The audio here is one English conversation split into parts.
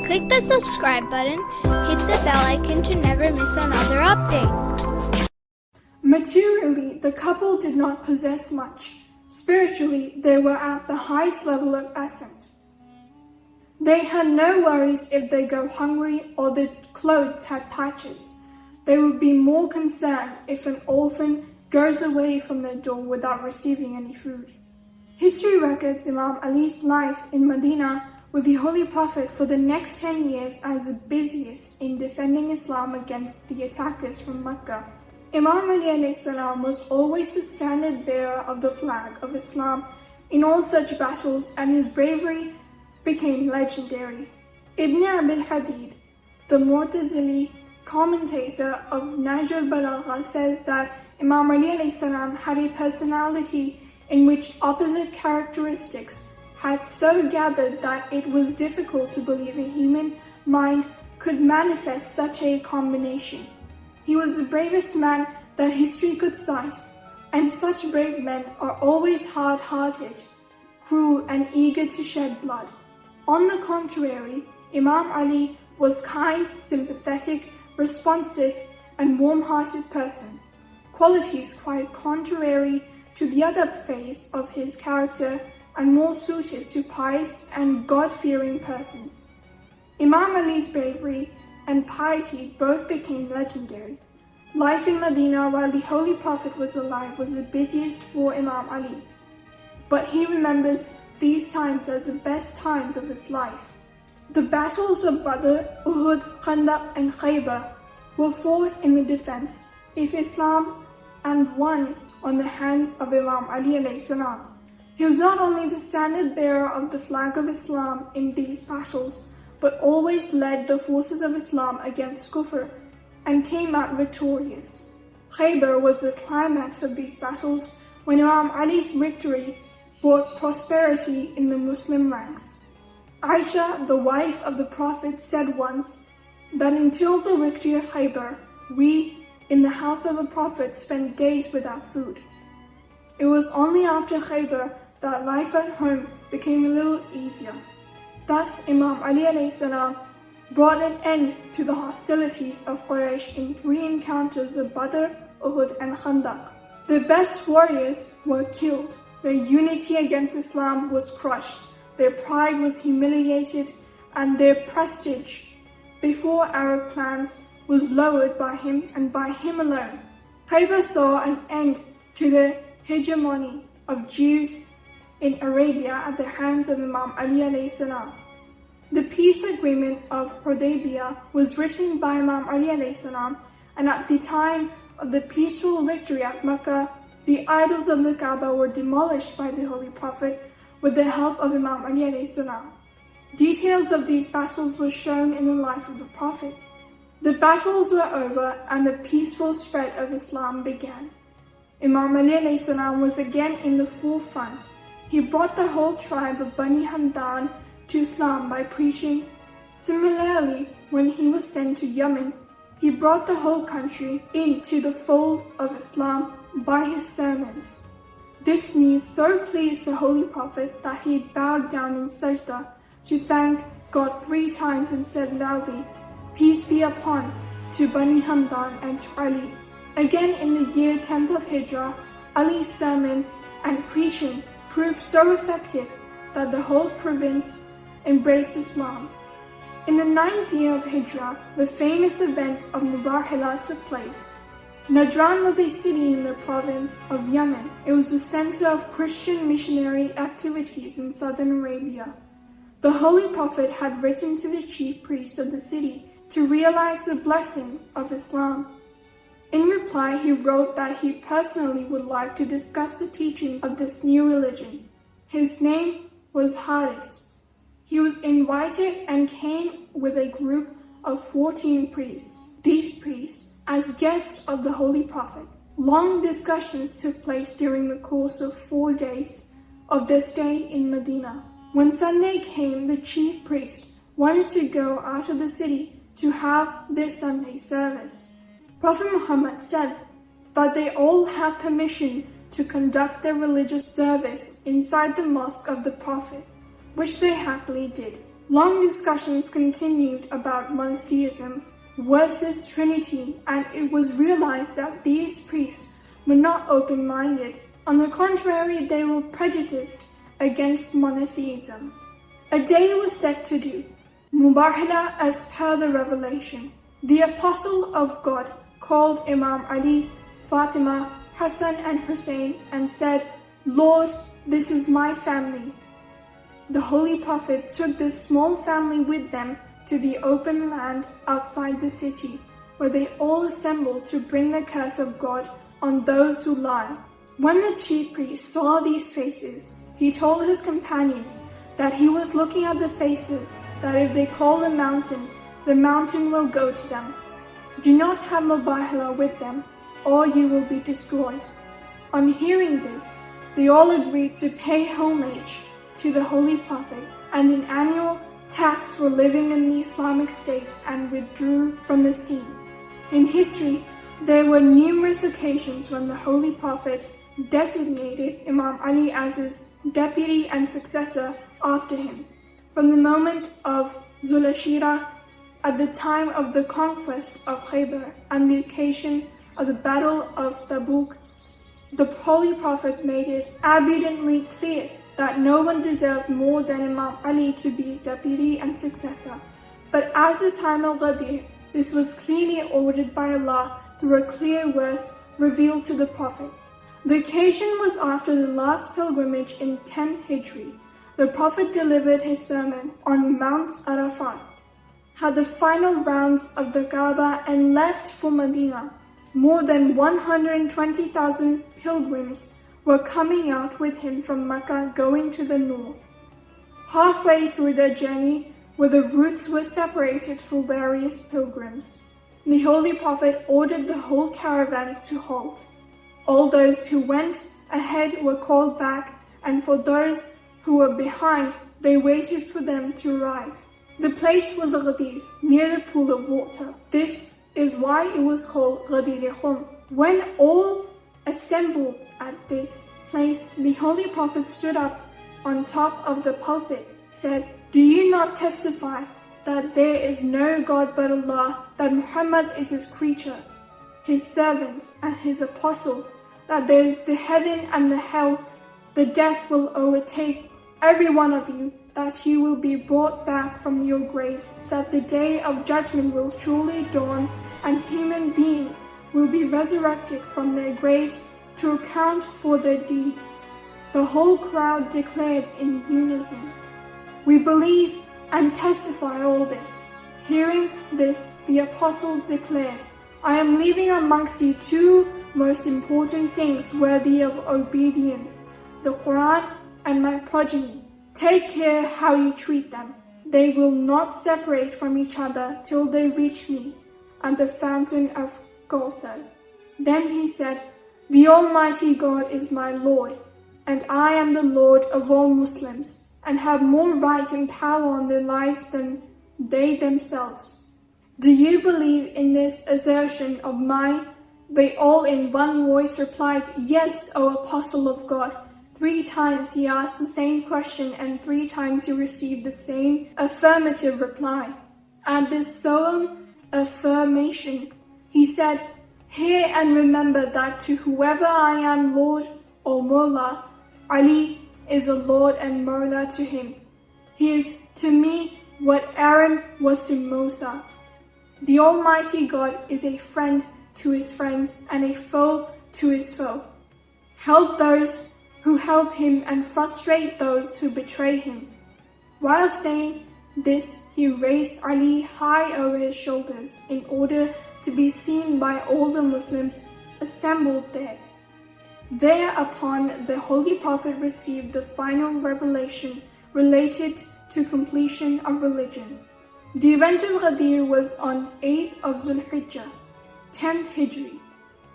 Click the subscribe button, hit the bell icon to never miss another update. Materially, the couple did not possess much. Spiritually, they were at the highest level of ascent. They had no worries if they go hungry or their clothes had patches. They would be more concerned if an orphan goes away from their door without receiving any food. History records Imam Ali's life in Medina with the Holy Prophet for the next 10 years as the busiest in defending Islam against the attackers from Mecca. Imam Ali alayhi salam was always the standard bearer of the flag of Islam in all such battles, and his bravery became legendary. Ibn Abil Hadid, the Mu'tazili commentator of Nahj al-Balagha, says that Imam Ali alayhi salam had a personality in which opposite characteristics had so gathered that it was difficult to believe a human mind could manifest such a combination. He was the bravest man that history could cite, and such brave men are always hard-hearted, cruel, and eager to shed blood. On the contrary, Imam Ali was kind, sympathetic, responsive, and warm-hearted person, qualities quite contrary to the other phase of his character and more suited to pious and God-fearing persons. Imam Ali's bravery and piety both became legendary. Life in Medina while the Holy Prophet was alive was the busiest for Imam Ali, but he remembers these times as the best times of his life. The battles of Badr, Uhud, Khandaq, and Khaybar were fought in the defense of Islam and won on the hands of Imam Ali alayhi salam. He was not only the standard bearer of the flag of Islam in these battles, but always led the forces of Islam against Kufr and came out victorious. Khaybar was the climax of these battles when Imam Ali's victory brought prosperity in the Muslim ranks. Aisha, the wife of the Prophet, said once that until the victory of Khaybar, we in the house of the Prophet spent days without food. It was only after Khaybar that life at home became a little easier. Thus, Imam Ali alayhi salam brought an end to the hostilities of Quraysh in 3 encounters of Badr, Uhud, and Khandaq. The best warriors were killed, their unity against Islam was crushed, their pride was humiliated, and their prestige before Arab clans was lowered by him and by him alone. Khaybar saw an end to the hegemony of Jews in Arabia at the hands of Imam Ali alayhi salam. The peace agreement of Hudaybiyah was written by Imam Ali alayhi salam, and at the time of the peaceful victory at Mecca, the idols of the Kaaba were demolished by the Holy Prophet with the help of Imam Ali alayhi salam. Details of these battles were shown in the life of the Prophet. The battles were over and the peaceful spread of Islam began. Imam Ali alayhi salam was again in the forefront. He brought the whole tribe of Bani Hamdan to Islam by preaching. Similarly, when he was sent to Yemen, he brought the whole country into the fold of Islam by his sermons. This news so pleased the Holy Prophet that he bowed down in sajda to thank God 3 times and said loudly, "Peace be upon to Bani Hamdan and to Ali." Again in the year 10th of Hijrah, Ali's sermon and preaching proved so effective that the whole province embraced Islam. In the 9th year of Hijrah, the famous event of Mubahala took place. Najran was a city in the province of Yemen. It was the center of Christian missionary activities in southern Arabia. The Holy Prophet had written to the chief priest of the city to realize the blessings of Islam. In reply, he wrote that he personally would like to discuss the teaching of this new religion. His name was Haris. He was invited and came with a group of 14 priests. These priests, as guests of the Holy Prophet. Long discussions took place during the course of 4 days of their stay in Medina. When Sunday came, the chief priest wanted to go out of the city to have their Sunday service. Prophet Muhammad said that they all had permission to conduct their religious service inside the mosque of the Prophet, which they happily did. Long discussions continued about monotheism versus Trinity, and it was realized that these priests were not open-minded. On the contrary, they were prejudiced against monotheism. A day was set to do Mubahala as per the revelation. The Apostle of God called Imam Ali, Fatima, Hassan and Hussein and said, "Lord, this is my family." The Holy Prophet took this small family with them to the open land outside the city, where they all assembled to bring the curse of God on those who lie. When the chief priest saw these faces, he told his companions that he was looking at the faces, that if they call the mountain will go to them. Do not have Mubahala with them, or you will be destroyed. On hearing this, they all agreed to pay homage to the Holy Prophet and an annual tax for living in the Islamic state and withdrew from the scene. In history, there were numerous occasions when the Holy Prophet designated Imam Ali as his deputy and successor after him. From the moment of Zulashira, at the time of the conquest of Khaybar and the occasion of the Battle of Tabuk, the Holy Prophet made it abundantly clear that no one deserved more than Imam Ali to be his deputy and successor. But as the time of Ghadir, this was clearly ordered by Allah through a clear verse revealed to the Prophet. The occasion was after the last pilgrimage in 10th Hijri. The Prophet delivered his sermon on Mount Arafat, had the final rounds of the Kaaba and left for Medina. More than 120,000 pilgrims were coming out with him from Mecca going to the north. Halfway through their journey, where the routes were separated for various pilgrims, the Holy Prophet ordered the whole caravan to halt. All those who went ahead were called back, and for those who were behind, they waited for them to arrive. The place was Ghadir, near the pool of water. This is why it was called Ghadir-e-Khum. When all assembled at this place, the Holy Prophet stood up on top of the pulpit, said, "Do you not testify that there is no God but Allah, that Muhammad is his creature, his servant and his apostle, that there is the heaven and the hell, the death will overtake every one of you, that you will be brought back from your graves, that the day of judgment will surely dawn, and human beings will be resurrected from their graves to account for their deeds." The whole crowd declared in unison, "We believe and testify all this." Hearing this, the apostle declared, "I am leaving amongst you two most important things worthy of obedience, the Quran and my progeny. Take care how you treat them. They will not separate from each other till they reach me and the fountain of KAZSCHOOL." Then he said, "The Almighty God is my Lord, and I am the Lord of all Muslims, and have more right and power on their lives than they themselves. Do you believe in this assertion of mine?" They all in one voice replied, "Yes, O Apostle of God." 3 times he asked the same question, and 3 times he received the same affirmative reply. At this solemn affirmation, he said, "Hear and remember that to whoever I am Lord or Mola, Ali is a Lord and Mola to him. He is to me what Aaron was to Musa. The Almighty God is a friend to his friends and a foe to his foe. Help those who help him and frustrate those who betray him." While saying this, he raised Ali high over his shoulders in order to be seen by all the Muslims assembled there. Thereupon the Holy Prophet received the final revelation related to completion of religion. The event of Ghadir was on 8th of Zulhijjah, 10th Hijri.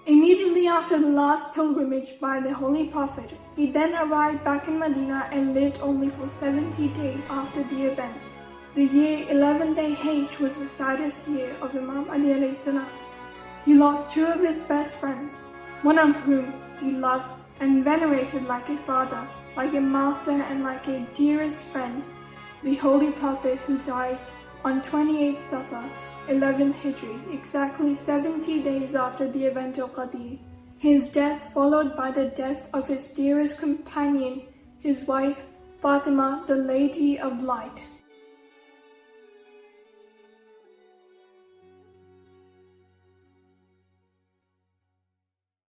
Immediately after the last pilgrimage by the Holy Prophet, he then arrived back in Medina and lived only for 70 days after the event. The year 11th was the saddest year of Imam Ali alayhi salam. He lost 2 of his best friends, one of whom he loved and venerated like a father, like a master and like a dearest friend. the Holy Prophet who died on 28 Safar, 11th Hijri, exactly 70 days after the event of Qadir. His death followed by the death of his dearest companion, his wife Fatima, the Lady of Light.